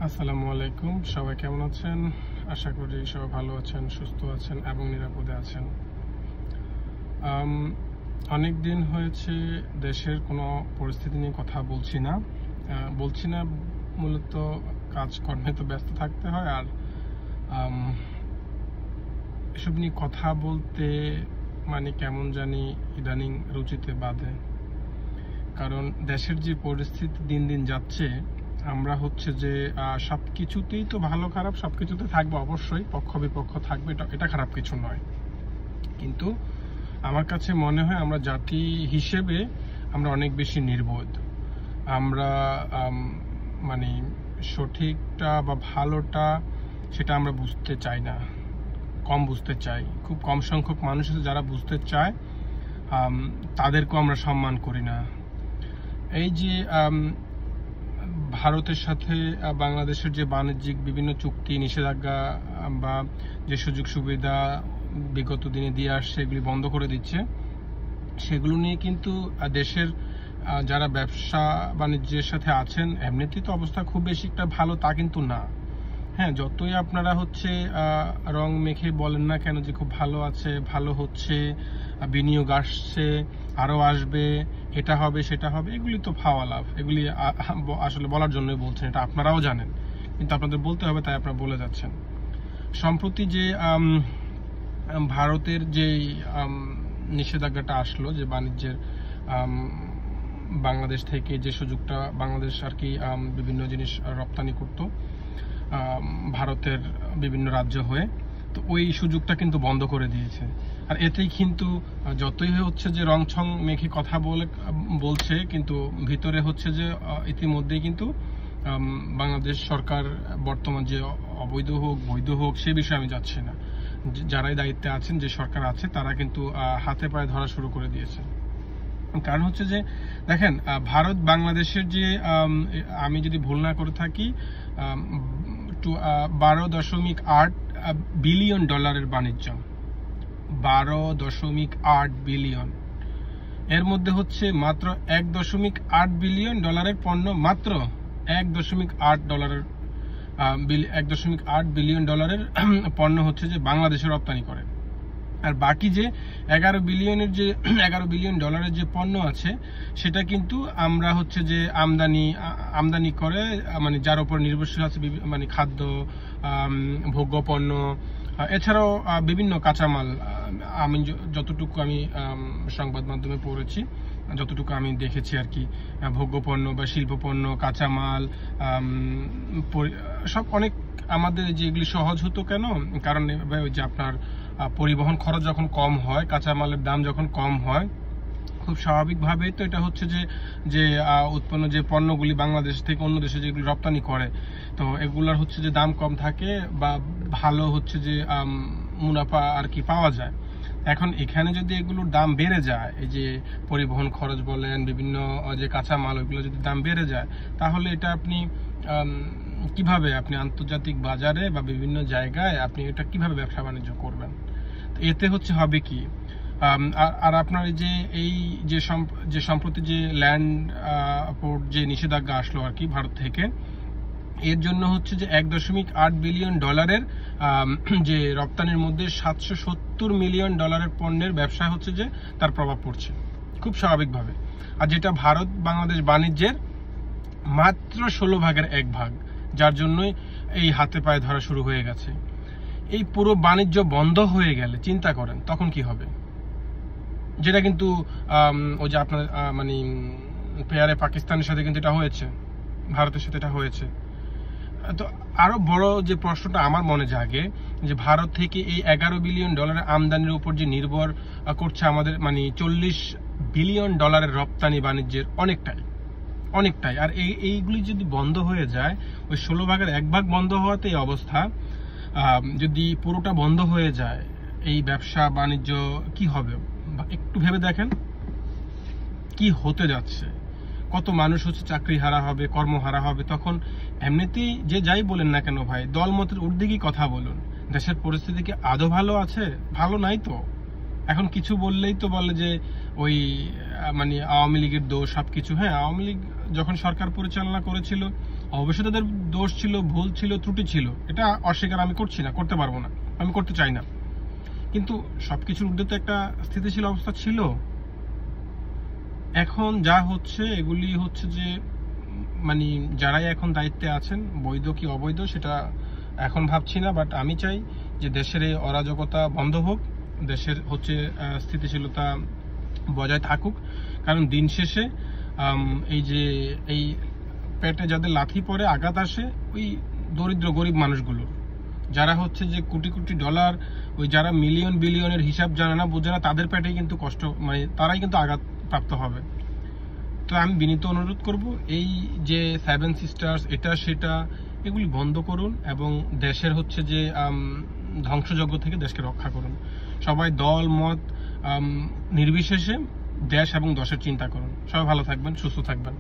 আসসালামু আলাইকুম, সবাই কেমন আছেন? আশা করি সবাই ভালো আছেন, সুস্থ আছেন এবং নিরাপদে আছেন। অনেক দিন হয়েছে দেশের কোনো পরিস্থিতি নিয়ে কথা বলছি না মূলত কাজকর্মে তো ব্যস্ত থাকতে হয়, আর এসব নিয়ে কথা বলতে মানে কেমন জানি ইদানিং রুচিতে বাধে। কারণ দেশের যে পরিস্থিতি দিন দিন যাচ্ছে, আমরা হচ্ছে যে সবকিছুতেই তো ভালো খারাপ সবকিছুতে থাকবে, অবশ্যই পক্ষ বিপক্ষ থাকবে, এটা খারাপ কিছু নয়। কিন্তু আমার কাছে মনে হয় আমরা জাতি হিসেবে আমরা অনেক বেশি নির্বোধ। আমরা মানে সঠিকটা বা ভালোটা সেটা আমরা বুঝতে চাই না, কম বুঝতে চাই। খুব কম সংখ্যক মানুষ আছে যারা বুঝতে চায়, তাদেরকেও আমরা সম্মান করি না। এই যে ভারতের সাথে বাংলাদেশের যে বাণিজ্যিক বিভিন্ন চুক্তি, নিষেধাজ্ঞা বা যে সুযোগ সুবিধা বিগত দিনে দিয়ে আসছে, এগুলি বন্ধ করে দিচ্ছে, সেগুলো নিয়ে কিন্তু দেশের যারা ব্যবসা বাণিজ্যের সাথে আছেন, এমনিতেই তো অবস্থা খুব বেশি একটা ভালো তা কিন্তু না। হ্যাঁ, যতই আপনারা হচ্ছে রং মেখে বলেন না কেন যে খুব ভালো আছে, ভালো হচ্ছে, বিনিয়োগ আসছে, আরো আসবে, এটা হবে সেটা হবে, এগুলি তো ফাওয়া লাভ। এগুলি আসলে বলার জন্যই বলছেন, এটা আপনারাও জানেন, কিন্তু আপনাদের বলতে হবে তাই আপনারা বলে যাচ্ছেন। সম্প্রতি যে ভারতের যে নিষেধাজ্ঞাটা আসলো, যে বাণিজ্যের বাংলাদেশ থেকে যে সুযোগটা, বাংলাদেশ আর কি বিভিন্ন জিনিস রপ্তানি করতো ভারতের বিভিন্ন রাজ্য হয়ে, তো ওই সুযোগটা কিন্তু বন্ধ করে দিয়েছে। আর এতেই কিন্তু যতই হচ্ছে যে রংছং মেখে কথা বলছে, কিন্তু ভিতরে হচ্ছে যে ইতিমধ্যেই কিন্তু বাংলাদেশ সরকার বর্তমান যে অবৈধ হোক বৈধ হোক সে বিষয়ে আমি যাচ্ছি না, যারাই দায়িত্বে আছেন, যে সরকার আছে, তারা কিন্তু হাতে পায়ে ধরা শুরু করে দিয়েছে। কারণ হচ্ছে যে দেখেন, ভারত বাংলাদেশের যে আমি যদি ভুল না করে থাকি 12.8 বিলিয়ন ডলারের বাণিজ্য, 12.8 বিলিয়ন। এর মধ্যে হচ্ছে মাত্র 1.8 বিলিয়ন ডলারের পণ্য, মাত্র 1.8 বিলিয়ন ডলারের পণ্য হচ্ছে যে বাংলাদেশে রপ্তানি করে। আর বাকি যে 11 বিলিয়ন ডলারের যে পণ্য আছে, সেটা কিন্তু আমরা হচ্ছে যে আমদানি করে, মানে যার উপর নির্ভরশীল আছে, মানে খাদ্য, ভোগ্য পণ্য, এছাড়াও বিভিন্ন কাঁচামাল। আমি যতটুকু আমি সংবাদ মাধ্যমে পড়েছি, যতটুকু আমি দেখেছি আর কি, ভোগ্য পণ্য বা শিল্প পণ্য, কাঁচামাল, সব অনেক আমাদের যেগুলি সহজ হতো কেন, কারণ ওই যে আপনার পরিবহন খরচ যখন কম হয়, কাঁচামালের দাম যখন কম হয়, খুব স্বাভাবিকভাবেই তো এটা হচ্ছে যে উৎপন্ন যে পণ্যগুলি বাংলাদেশ থেকে অন্য দেশে যেগুলি রপ্তানি করে, তো এগুলার হচ্ছে যে দাম কম থাকে বা ভালো হচ্ছে যে মুনাফা আর কি পাওয়া যায়। এখন এখানে যদি এগুলোর দাম বেড়ে যায়, এই যে পরিবহন খরচ বলেন, বিভিন্ন যে কাঁচামাল, ওইগুলো যদি দাম বেড়ে যায়, তাহলে এটা আপনি কিভাবে আপনি আন্তর্জাতিক বাজারে বা বিভিন্ন জায়গায় আপনি এটা কিভাবে ব্যবসা বাণিজ্য করবেন? এতে হচ্ছে হবে কি, আর আপনার এই যে সম্প্রতি যে ল্যান্ড পোর্ট যে নিষেধাজ্ঞা আসলো আর কি ভারত থেকে, এর জন্য হচ্ছে যে 1.8 বিলিয়ন ডলারের যে রপ্তানির মধ্যে 770 মিলিয়ন ডলারের পণ্যের ব্যবসায় হচ্ছে যে তার প্রভাব পড়ছে খুব স্বাভাবিকভাবে। আর যেটা ভারত বাংলাদেশ বাণিজ্যের মাত্র 1/16, যার জন্যই এই হাতে পায়ে ধরা শুরু হয়ে গেছে। এই পুরো বাণিজ্য বন্ধ হয়ে গেলে চিন্তা করেন তখন কি হবে। যেটা কিন্তু ওই যে আপনার মানে পেয়ারে পাকিস্তানের সাথে কিন্তু এটা হয়েছে, ভারতের সাথে এটা হয়েছে। তো আরো বড় যে প্রশ্নটা আমার মনে জাগে, যে ভারত থেকে এই 11 বিলিয়ন ডলারের আমদানির উপর যে নির্ভর করছে আমাদের, মানে 40 বিলিয়ন ডলারের রপ্তানি বাণিজ্যের অনেকটাই। আর এইগুলি যদি বন্ধ হয়ে যায়, ওই 1/16 বন্ধ হওয়াতে এই অবস্থা, যদি পুরোটা বন্ধ হয়ে যায়, এই ব্যবসা বাণিজ্য কি হবে একটু ভেবে দেখেন, কি হতে যাচ্ছে। কত মানুষ হচ্ছে চাকরি হারা হবে, কর্মহারা হবে। তখন এমনিতেই যে যাই বলেন না কেন ভাই, দলমতের ঊর্ধ্বে কি কথা বলুন, দেশের পরিস্থিতি কি আদৌ ভালো আছে? ভালো নাই তো। এখন কিছু বললেই তো বলে যে ওই মানে আওয়ামী লীগের দোষ সবকিছু। হ্যাঁ, আওয়ামী লীগ যখন সরকার পরিচালনা করেছিল, অবশ্যই তাদের দোষ ছিল, ভুল ছিল, ত্রুটি ছিল, এটা অস্বীকার আমি করছি না, করতে পারবো না, আমি করতে চাই না। কিন্তু সবকিছুর ঊর্ধ্বে তো একটা স্থিতিশীল অবস্থা ছিল। এখন যা হচ্ছে এগুলি হচ্ছে যে মানে যারাই এখন দায়িত্বে আছেন, বৈধ কি অবৈধ সেটা এখন ভাবছি না, বাট আমি চাই যে দেশের এই অরাজকতা বন্ধ হোক, দেশের হচ্ছে স্থিতিশীলতা বজায় থাকুক। কারণ দিন শেষে এই যে এই পেটে যাদের লাথি পড়ে, আঘাত আসে, ওই দরিদ্র গরিব মানুষগুলো, যারা হচ্ছে যে কোটি কোটি ডলার, ওই যারা মিলিয়ন বিলিয়নের হিসাব জানে না, বোঝে না, তাদের পেটেই কিন্তু কষ্ট, মানে তারাই কিন্তু আঘাত প্রাপ্ত হবে। তো আমি বিনীত অনুরোধ করব, এই যে 7 সিস্টার্স এটা সেটা এগুলি বন্ধ করুন এবং দেশের হচ্ছে যে ধ্বংসযজ্ঞ থেকে দেশকে রক্ষা করুন। সবাই দল মত নির্বিশেষে দেশ এবং দশের চিন্তা করুন। সবাই ভালো থাকবেন, সুস্থ থাকবেন।